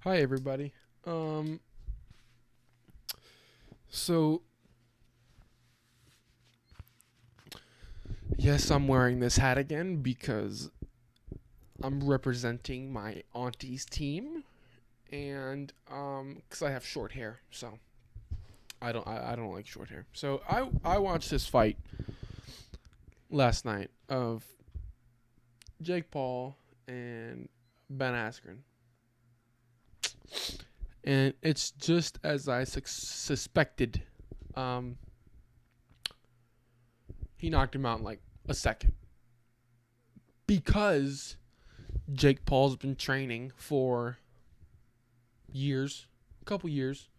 Hi everybody. Um so yes, I'm wearing this hat again because I'm representing my auntie's team and cuz I have short hair. So I don't like short hair. So I watched this fight last night of Jake Paul and Ben Askren. And it's just as I suspected. Um he knocked him out in like a second because Jake Paul's been training for years, a couple years.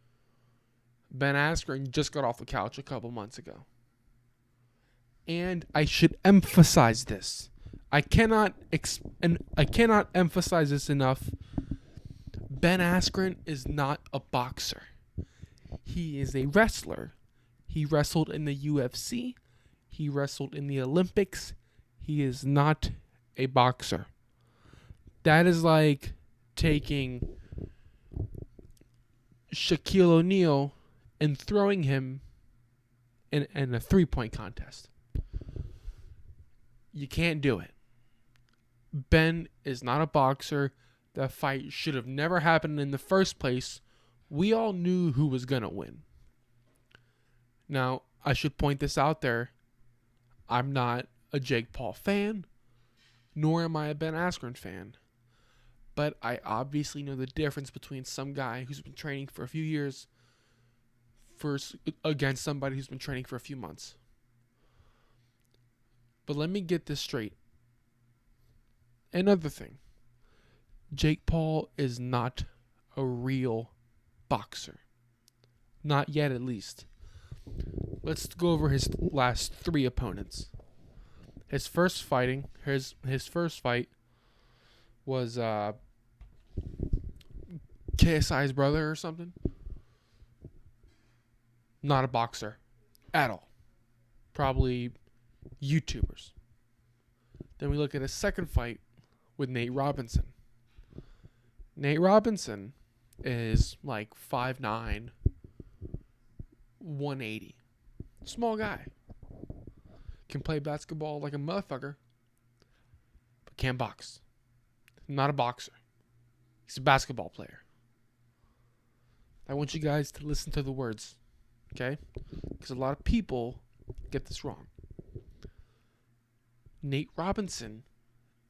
Ben Askren just got off the couch a couple months ago. And I should emphasize this. And I cannot emphasize this enough. Ben Askren is not a boxer. He is a wrestler. He wrestled in the UFC. He wrestled in the Olympics. He is not a boxer. That is like taking Shaquille O'Neal and throwing him in a 3-point contest. You can't do it. Ben is not a boxer. That fight should have never happened in the first place. We all knew who was going to win. Now, I should point this out there. I'm not a Jake Paul fan, nor am I a Ben Askren fan. But I obviously know the difference between some guy who's been training for a few years against somebody who's been training for a few months. But let me get this straight. Another thing, Jake Paul is not a real boxer. Not yet, at least. Let's go over his last 3 opponents. His first fight was KSI's brother or something. Not a boxer at all. Probably YouTubers. Then we look at his second fight with Nate Robinson. Nate Robinson is like 5'9", 180. Small guy. Can play basketball like a motherfucker, but can't box. Not a boxer. He's a basketball player. I want you guys to listen to the words, okay? Because a lot of people get this wrong. Nate Robinson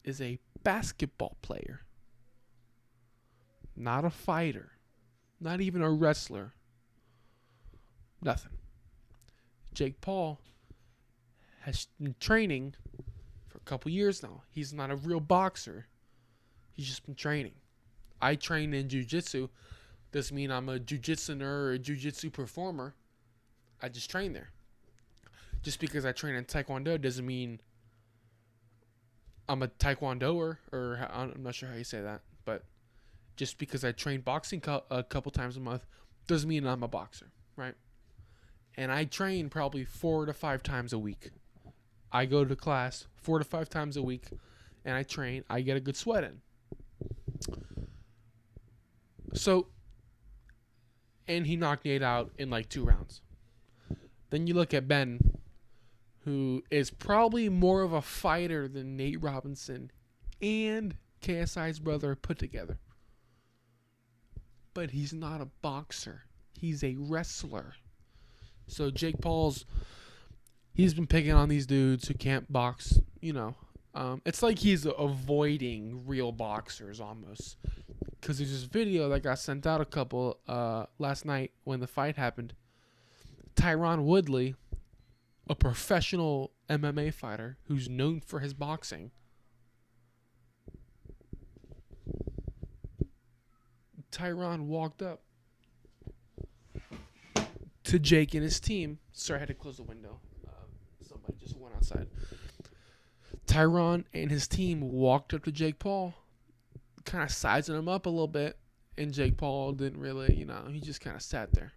is a basketball player, not a fighter, not even a wrestler. Nothing. Jake Paul has been training for a couple years now. He's not a real boxer. He's just been training. I train in jiu-jitsu. Doesn't mean I'm a jiu-jitsu or a jiu-jitsu performer. I just train there. Just because I train in taekwondo doesn't mean I'm a taekwondoer, or I'm not sure how you say that. But just because I train boxing a couple times a month doesn't mean I'm a boxer, right? And I train probably 4 to 5 times a week. I go to class 4 to 5 times a week, and I train. I get a good sweat in. So, and he knocked Nate out in like 2 rounds. Then you look at Ben, who is probably more of a fighter than Nate Robinson and KSI's brother put together. But he's not a boxer. He's a wrestler. So Jake Paul's, he's been picking on these dudes who can't box, it's like he's avoiding real boxers almost. Because there's this video that got sent out last night when the fight happened. Tyron Woodley, a professional MMA fighter who's known for his boxing, Tyron walked up to Jake and his team. Sorry, I had to close the window. Somebody just went outside. Tyron and his team walked up to Jake Paul, kind of sizing him up a little bit, and Jake Paul didn't really, he just kind of sat there.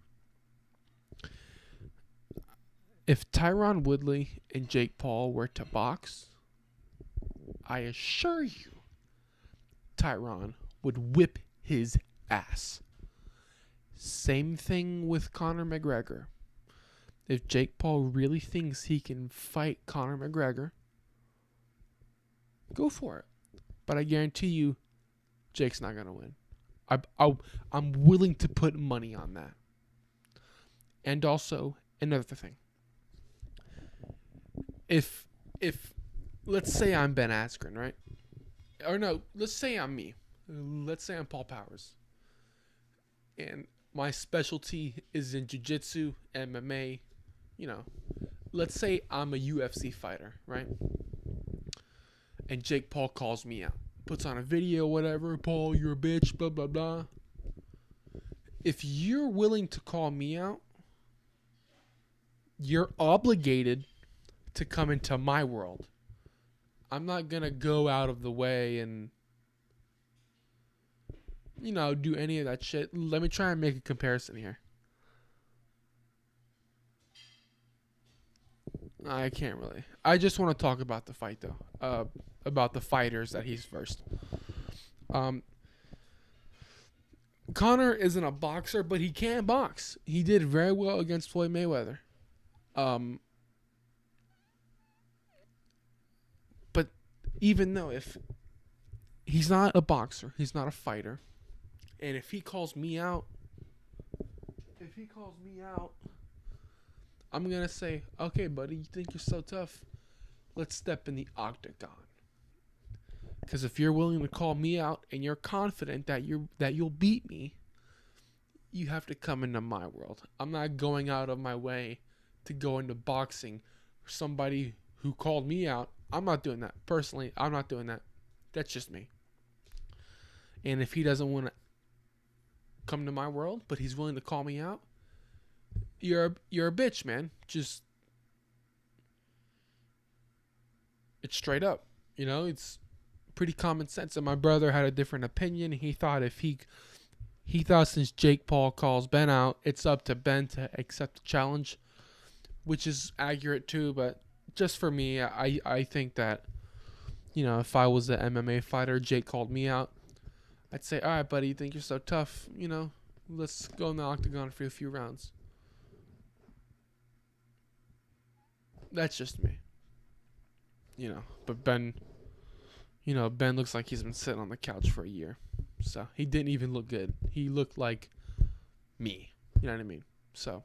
If Tyron Woodley and Jake Paul were to box, I assure you, Tyron would whip his ass. Same thing with Conor McGregor. If Jake Paul really thinks he can fight Conor McGregor, go for it. But I guarantee you, Jake's not going to win. I'm willing to put money on that. And also, another thing. If let's say I'm Ben Askren, right? Or no, let's say I'm me. Let's say I'm Paul Powers. And my specialty is in jiu-jitsu, MMA, let's say I'm a UFC fighter, right? And Jake Paul calls me out, puts on a video, whatever, Paul, you're a bitch, blah, blah, blah. If you're willing to call me out, you're obligated to come into my world. I'm not going to go out of the way and, do any of that shit. Let me try and make a comparison here. I can't really. I just want to talk about the fight, though. About the fighters that he's versed. Conor isn't a boxer, but he can box. He did very well against Floyd Mayweather. But even though if he's not a boxer, he's not a fighter, and if he calls me out, I'm going to say, okay, buddy, you think you're so tough? Let's step in the octagon. Because if you're willing to call me out and you're confident that you'll beat me, you have to come into my world. I'm not going out of my way to go into boxing for somebody who called me out. I'm not doing that. Personally, I'm not doing that. That's just me. And if he doesn't want to come to my world, but he's willing to call me out, you're a bitch, man. Just, it's straight up. It's pretty common sense. And my brother had a different opinion. He thought he thought since Jake Paul calls Ben out, it's up to Ben to accept the challenge, which is accurate too. But just for me, I think that, if I was an MMA fighter, Jake called me out, I'd say, all right, buddy, you think you're so tough? Let's go in the octagon for a few rounds. That's just me. But Ben, Ben looks like he's been sitting on the couch for a year. So he didn't even look good. He looked like me. You know what I mean? So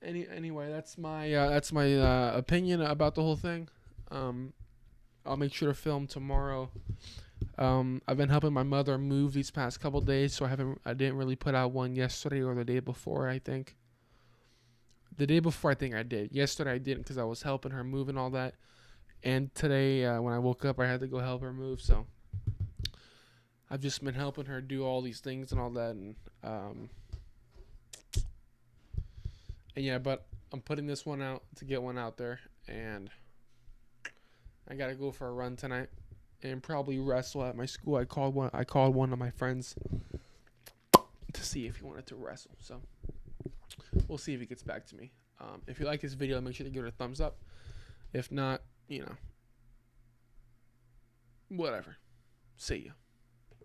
anyway, that's my opinion about the whole thing. I'll make sure to film tomorrow. I've been helping my mother move these past couple days, so I didn't really put out one yesterday or the day before, I think. The day before, I think I did. Yesterday, I didn't because I was helping her move and all that. And today, when I woke up, I had to go help her move. So I've just been helping her do all these things and all that. And yeah, but I'm putting this one out to get one out there. And I got to go for a run tonight and probably wrestle at my school. I called one of my friends to see if he wanted to wrestle. So we'll see if he gets back to me. If you like this video, make sure to give it a thumbs up. If not, whatever. See ya.